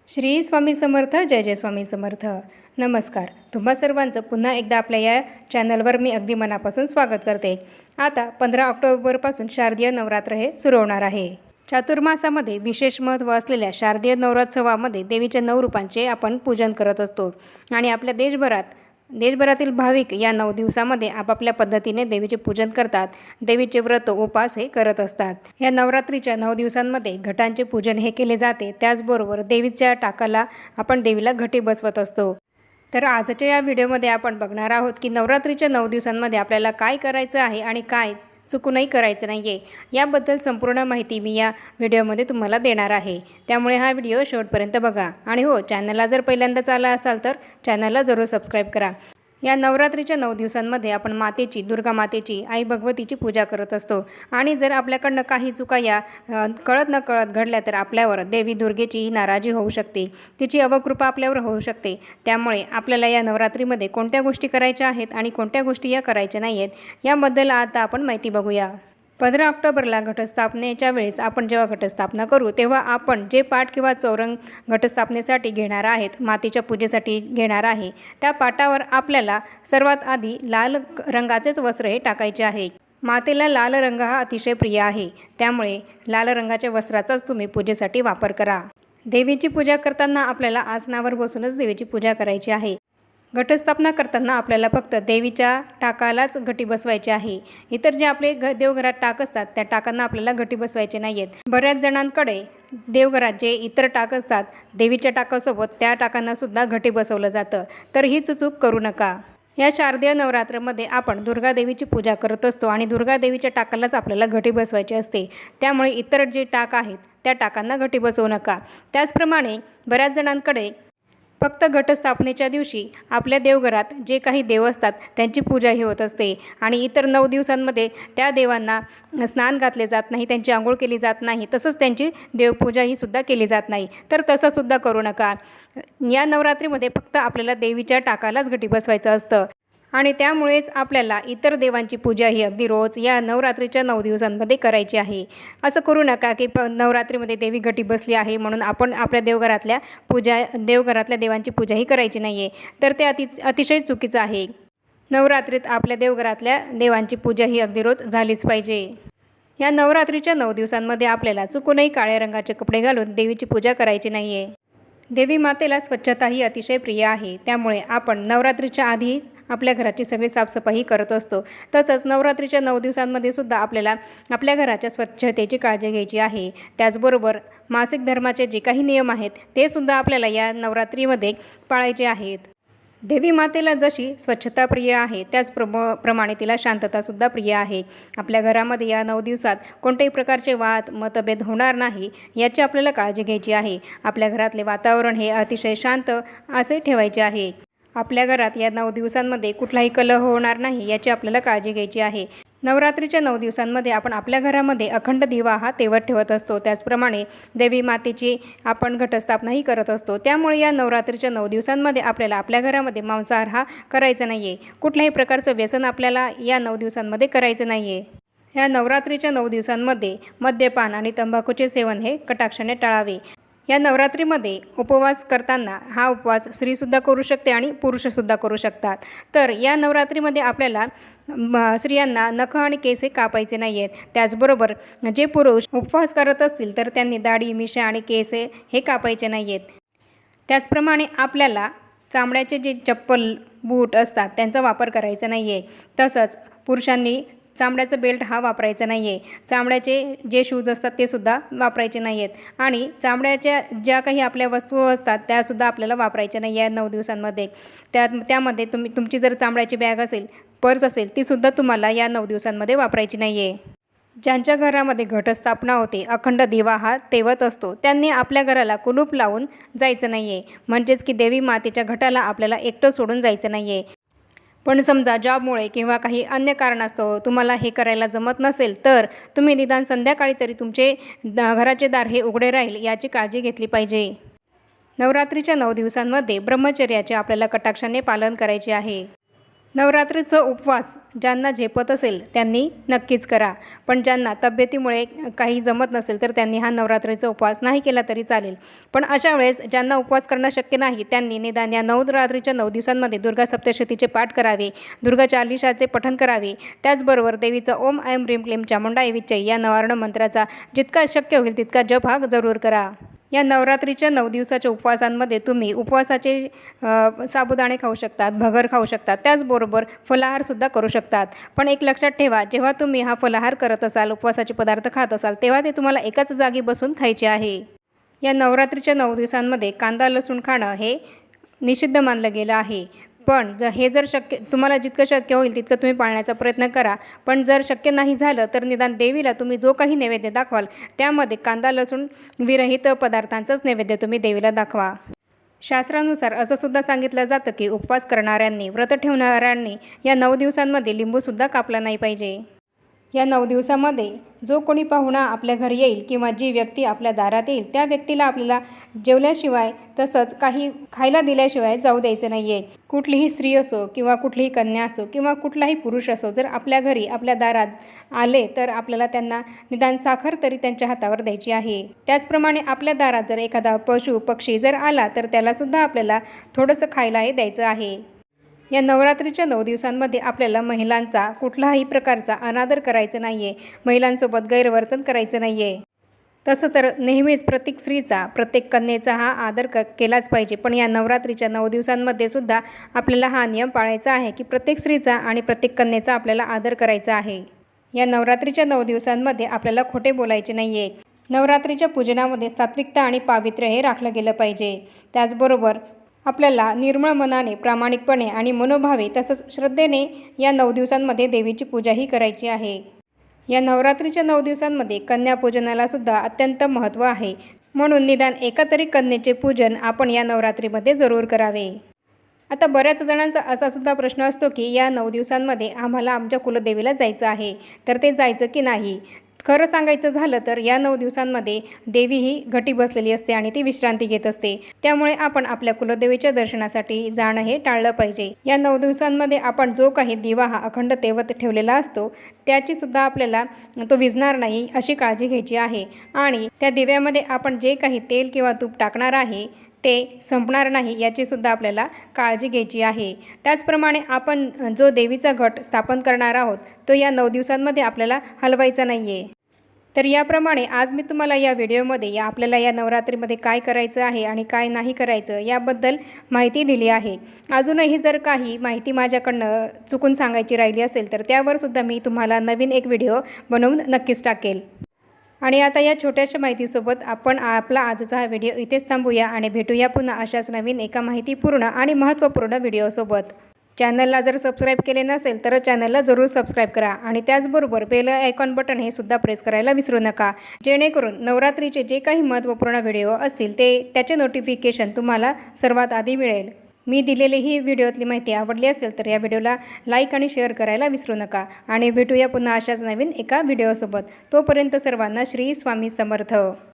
श्री स्वामी समर्थ. जय जय स्वामी समर्थ. नमस्कार. तुम्हा सर्वांचं पुन्हा एकदा आपल्या या चॅनलवर मी अगदी मनापासून स्वागत करते. आता 15 ऑक्टोबरपासून शारदीय नवरात्र हे सुरू होणार आहे. चातुर्मासामध्ये विशेष महत्त्व असलेल्या शारदीय नवरोत्सवामध्ये देवीच्या 9 रूपांचे आपण पूजन करत असतो आणि आपल्या देशभरातील भाविक या 9 दिवसामध्ये आपापल्या पद्धतीने देवीचे पूजन करतात. देवीचे व्रत उपास हे करत असतात. या नवरात्रीच्या 9 दिवसांमध्ये घटांचे पूजन हे केले जाते. त्याचबरोबर देवीच्या टाकाला आपण देवीला घटी बसवत असतो. तर आजच्या या व्हिडिओमध्ये आपण बघणार आहोत की नवरात्रीच्या 9 दिवसांमध्ये आपल्याला काय करायचं आहे आणि काय चुकूनही करायचं नाही आहे, याबद्दल संपूर्ण माहिती मी या व्हिडिओमध्ये तुम्हाला देणार आहे. त्यामुळे हा व्हिडिओ शेवटपर्यंत बघा आणि हो, चॅनलला जर पहिल्यांदाच आला असाल तर चॅनलला जरूर सबस्क्राईब करा. या नवरात्रीच्या 9 दिवसांमध्ये आपण मातेची, दुर्गा मातेची, आई भगवतीची पूजा करत असतो आणि जर आपल्याकडनं काही चुका या कळत न कळत घडल्या तर आपल्यावर देवी दुर्गेची नाराजी होऊ शकते, तिची अवकृपा आपल्यावर होऊ शकते. त्यामुळे आपल्याला या नवरात्रीमध्ये कोणत्या गोष्टी करायच्या आहेत आणि कोणत्या गोष्टी या करायच्या नाही आहेत, याबद्दल आता आपण माहिती बघूया. 15 ऑक्टोबरला घटस्थापनेच्या वेळेस आपण जेव्हा घटस्थापना करू तेव्हा आपण जे पाट किंवा चौरंग घटस्थापनेसाठी घेणार आहेत, मातीच्या पूजेसाठी घेणार आहे, त्या पाटावर आपल्याला सर्वात आधी लाल रंगाचेच वस्त्र हे टाकायचे आहे. मातेला लाल रंग हा अतिशय प्रिय आहे, त्यामुळे लाल रंगाच्या वस्त्राचाच तुम्ही पूजेसाठी वापर करा. देवीची पूजा करताना आपल्याला आसनावर बसूनच देवीची पूजा करायची आहे. घटस्थापना करताना आपल्याला फक्त देवीच्या टाकालाच घटी बसवायची आहे. इतर जे आपले देवघरात टाक असतात त्या टाकांना आपल्याला घटी बसवायचे नाही आहेत. बऱ्याच जणांकडे देवघरात जे इतर टाक असतात देवीच्या टाकासोबत त्या टाकांनासुद्धा घटी बसवलं जातं, तर हीच चूक करू नका. या शारदीय नवरात्रामध्ये आपण दुर्गा देवीची पूजा करत असतो आणि दुर्गा देवीच्या टाकालाच आपल्याला घटी बसवायची असते. त्यामुळे इतर जे टाक आहेत त्या टाकांना घटी बसवू नका. त्याचप्रमाणे बऱ्याच जणांकडे फक्त घटस्थापनेच्या दिवशी आपल्या देवघरात जे काही देव असतात त्यांची पूजाही होत असते आणि इतर 9 दिवसांमध्ये त्या देवांना स्नान घातले जात नाही, त्यांची आंघोळ केली जात नाही, तसंच त्यांची देवपूजाही सुद्धा केली जात नाही. तर तसंसुद्धा करू नका. या नवरात्रीमध्ये फक्त आपल्याला देवीच्या टाकालाच घटी बसवायचं असतं आणि त्यामुळेच आपल्याला इतर देवांची पूजा ही अगदी रोज या नवरात्रीच्या 9 दिवसांमध्ये करायची आहे. असं करू नका की नवरात्रीमध्ये देवी घटी बसली आहे म्हणून आपण आपल्या देवघरातल्या देवांची पूजाही करायची नाही आहे, तर ते अतिशय चुकीचं आहे. नवरात्रीत आपल्या देवघरातल्या देवांची पूजा ही अगदी रोज झालीच पाहिजे. या नवरात्रीच्या 9 दिवसांमध्ये आपल्याला चुकूनही काळ्या रंगाचे कपडे घालून देवीची पूजा करायची नाही आहे. देवी मातेला स्वच्छता ही अतिशय प्रिय आहे, त्यामुळे आपण नवरात्रीच्या आधीच आपल्या घराची सगळी साफसफाई करत असतो. तसंच नवरात्रीच्या 9 दिवसांमध्ये सुद्धा आपल्याला आपल्या घराच्या स्वच्छतेची काळजी घ्यायची आहे. त्याचबरोबर मासिक धर्माचे जे काही नियम आहेत ते सुद्धा आपल्याला या नवरात्रीमध्ये पाळायचे आहेत. देवी मातेला जशी स्वच्छता प्रिय आहे त्याच प्रमाणे तिला शांततासुद्धा प्रिय आहे. आपल्या घरामध्ये या 9 दिवसात कोणत्याही प्रकारचे वाद मतभेद होणार नाही याची आपल्याला काळजी घ्यायची आहे. आपल्या घरातले वातावरण हे अतिशय शांत असे ठेवायचे आहे. आपल्या घरात या 9 दिवसांमध्ये कुठलाही कलह होणार नाही याची आपल्याला काळजी घ्यायची आहे. नवरात्रीच्या 9 दिवसांमध्ये आपण आपल्या घरामध्ये अखंड दिवा हा तेवत ठेवत असतो. त्याचप्रमाणे देवी मातेची आपण घटस्थापनाही करत असतो. त्यामुळे या नवरात्रीच्या 9 दिवसांमध्ये आपल्याला आपल्या घरामध्ये मांसाहार हा करायचा नाही आहे. कुठल्याही प्रकारचं व्यसन आपल्याला या 9 दिवसांमध्ये करायचं नाही आहे. या नवरात्रीच्या 9 दिवसांमध्ये मद्यपान आणि तंबाखूचे सेवन हे कटाक्षाने टाळावे. या नवरात्रीमध्ये उपवास करताना हा उपवास स्त्रीसुद्धा करू शकते आणि पुरुषसुद्धा करू शकतात. तर या नवरात्रीमध्ये आपल्याला स्त्रियांना नखं आणि केस हे कापायचे नाही आहेत. त्याचबरोबर जे पुरुष उपवास करत असतील तर त्यांनी दाढी, मिशा आणि केस हे कापायचे नाही आहेत. त्याचप्रमाणे आपल्याला चामड्याचे जे चप्पल, बूट असतात त्यांचा वापर करायचा नाही आहे. तसंच पुरुषांनी चामड्याचं बेल्ट हा वापरायचा नाही आहे. चामड्याचे जे शूज असतात ते सुद्धा वापरायचे नाही आहेत आणि चामड्याच्या ज्या काही आपल्या वस्तू असतात त्यासुद्धा आपल्याला वापरायच्या नाही या 9 दिवसांमध्ये. त्यामध्ये तुमची जर चामड्याची बॅग असेल, पर्स असेल, तीसुद्धा तुम्हाला या 9 दिवसांमध्ये वापरायची नाही आहे. ज्यांच्या घरामध्ये घटस्थापना होते, अखंड दिवा हा तेवत असतो, त्यांनी आपल्या घराला कुलूप लावून जायचं नाही आहे. म्हणजेच की देवी मातेच्या घटाला आपल्याला एकटं सोडून जायचं नाही आहे. पण समजा जॉबमुळे किंवा काही अन्य कारणास्तव तुम्हाला हे करायला जमत नसेल तर तुम्ही निदान संध्याकाळी तरी तुमचे घराचे दार हे उघडे राहील याची काळजी घेतली पाहिजे. नवरात्रीच्या 9 दिवसांमध्ये ब्रह्मचर्याचे आपल्याला कटाक्षाने पालन करायचे आहे. नवरात्रीचा उपवास ज्यांना झेपत असेल त्यांनी नक्कीच करा, पण ज्यांना तब्येतीमुळे काही जमत नसेल तर त्यांनी हा नवरात्रीचा उपवास नाही केला तरी चालेल. पण अशा वेळेस ज्यांना उपवास करणं शक्य नाही त्यांनी निदान या नवरात्रीच्या 9 दिवसांमध्ये दुर्गा सप्तशतीचे पाठ करावे, दुर्गा चालीसाचे पठण करावे. त्याचबरोबर देवीचा ओम ऐं ह्रीं क्लीं चामुंडाय विच्चै या नवार्ण मंत्राचा जितका शक्य होईल तितका जप हा जरूर करा. या नवरात्रीच्या 9 दिवसाच्या उपवासांमध्ये तुम्ही उपवासाचे साबुदाणे खाऊ शकतात, भगर खाऊ शकतात, त्याचबरोबर फलाहारसुद्धा करू शकतात. पण एक लक्षात ठेवा, जेव्हा तुम्ही हा फलाहार करत असाल, उपवासाचे पदार्थ खात असाल, तेव्हा ते तुम्हाला एकाच जागी बसून खायचे आहे. या नवरात्रीच्या 9 दिवसांमध्ये कांदा लसूण खाणं हे निषिद्ध मानलं गेलं आहे. पण जर तुम्हाला जितकं शक्य होईल तितकं तुम्ही पाळण्याचा प्रयत्न करा. पण जर शक्य नाही झालं तर निदान देवीला तुम्ही जो काही नैवेद्य दाखवाल त्यामध्ये कांदा लसूण विरहित पदार्थांचंच नैवेद्य तुम्ही देवीला दाखवा. शास्त्रानुसार असं सुद्धा सांगितलं जातं की उपवास करणाऱ्यांनी, व्रत ठेवणाऱ्यांनी या 9 दिवसांमध्ये लिंबूसुद्धा कापला नाही पाहिजे. या 9 दिवसामध्ये जो कोणी पाहुणा आपल्या घरी येईल किंवा जी व्यक्ती आपल्या दारात येईल त्या व्यक्तीला आपल्याला जेवल्याशिवाय तसंच काही खायला दिल्याशिवाय जाऊ द्यायचं नाही आहे. कुठलीही स्त्री असो किंवा कुठलीही कन्या असो किंवा कुठलाही पुरुष असो, जर आपल्या घरी आपल्या दारात आले तर आपल्याला त्यांना निदान साखर तरी त्यांच्या हातावर द्यायची आहे. त्याचप्रमाणे आपल्या दारात जर एखादा पशु पक्षी जर आला तर त्यालासुद्धा आपल्याला थोडंसं खायलाही द्यायचं आहे. या नवरात्रीच्या 9 दिवसांमध्ये आपल्याला महिलांचा कुठलाही प्रकारचा अनादर करायचा नाही आहे, महिलांसोबत गैरवर्तन करायचं नाही आहे. तसं तर नेहमीच प्रत्येक स्त्रीचा, प्रत्येक कन्येचा हा आदर केलाच पाहिजे. पण या नवरात्रीच्या 9 दिवसांमध्ये सुद्धा आपल्याला हा नियम पाळायचा आहे की प्रत्येक स्त्रीचा आणि प्रत्येक कन्येचा आपल्याला आदर करायचा आहे. या नवरात्रीच्या 9 दिवसांमध्ये आपल्याला खोटे बोलायचे नाही आहे. नवरात्रीच्या पूजनामध्ये सात्विकता आणि पावित्र्य हे राखलं गेलं पाहिजे. त्याचबरोबर आपल्याला निर्मळ मनाने, प्रामाणिकपणे आणि मनोभावे तसंच श्रद्धेने या 9 दिवसांमध्ये देवीची पूजाही करायची आहे. या नवरात्रीच्या 9 दिवसांमध्ये कन्यापूजनालासुद्धा अत्यंत महत्त्व आहे. म्हणून निदान एका तरी कन्येचे पूजन आपण या नवरात्रीमध्ये जरूर करावे. आता बऱ्याच जणांचा असा सुद्धा प्रश्न असतो की या 9 दिवसांमध्ये आम्हाला आमच्या कुलदेवीला जायचं आहे, तर ते जायचं की नाही? खरं सांगायचं झालं तर या 9 दिवसांमध्ये देवी ही घटी बसलेली असते आणि ती विश्रांती घेत असते. त्यामुळे आपण आपल्या कुलदेवीच्या दर्शनासाठी जाणं हे टाळलं पाहिजे. या 9 दिवसांमध्ये आपण जो काही दिवा हा अखंड तेवत ठेवलेला असतो त्याचीसुद्धा आपल्याला तो विझणार नाही अशी काळजी घ्यायची आहे. आणि त्या दिव्यामध्ये आपण जे काही तेल किंवा तूप टाकणार आहे ते संपणार नाही याचीसुद्धा आपल्याला काळजी घ्यायची आहे. त्याचप्रमाणे आपण जो देवीचा घट स्थापन करणार आहोत तो या 9 दिवसांमध्ये आपल्याला हलवायचा नाही आहे. तर याप्रमाणे आज मी तुम्हाला या व्हिडिओमध्ये आपल्याला या नवरात्रीमध्ये काय करायचं आहे आणि काय नाही करायचं याबद्दल माहिती दिली आहे. अजूनही जर काही माहिती माझ्याकडनं चुकून सांगायची राहिली असेल तर त्यावरसुद्धा मी तुम्हाला नवीन एक व्हिडिओ बनवून नक्कीच टाकेल. आणि आता या छोट्याशा माहितीसोबत आपण आपला आजचा हा व्हिडिओ इथेच थांबूया आणि भेटूया पुन्हा अशाच नवीन एका माहितीपूर्ण आणि महत्त्वपूर्ण व्हिडिओसोबत. चॅनलला जर सबस्क्राईब केले नसेल तर चॅनलला जरूर सबस्क्राईब करा आणि त्याचबरोबर बेल आयकॉन बटन हे सुद्धा प्रेस करायला विसरू नका, जेणेकरून नवरात्रीचे जे काही महत्त्वपूर्ण व्हिडिओ असतील त्याचे नोटिफिकेशन तुम्हाला सर्वात आधी मिळेल. मी दिलेली ही व्हिडिओतली माहिती आवडली असेल तर या व्हिडिओला लाईक आणि शेअर करायला विसरू नका आणि भेटूया पुन्हा अशाच नवीन एका व्हिडिओसोबत. तोपर्यंत सर्वांना श्री स्वामी समर्थ.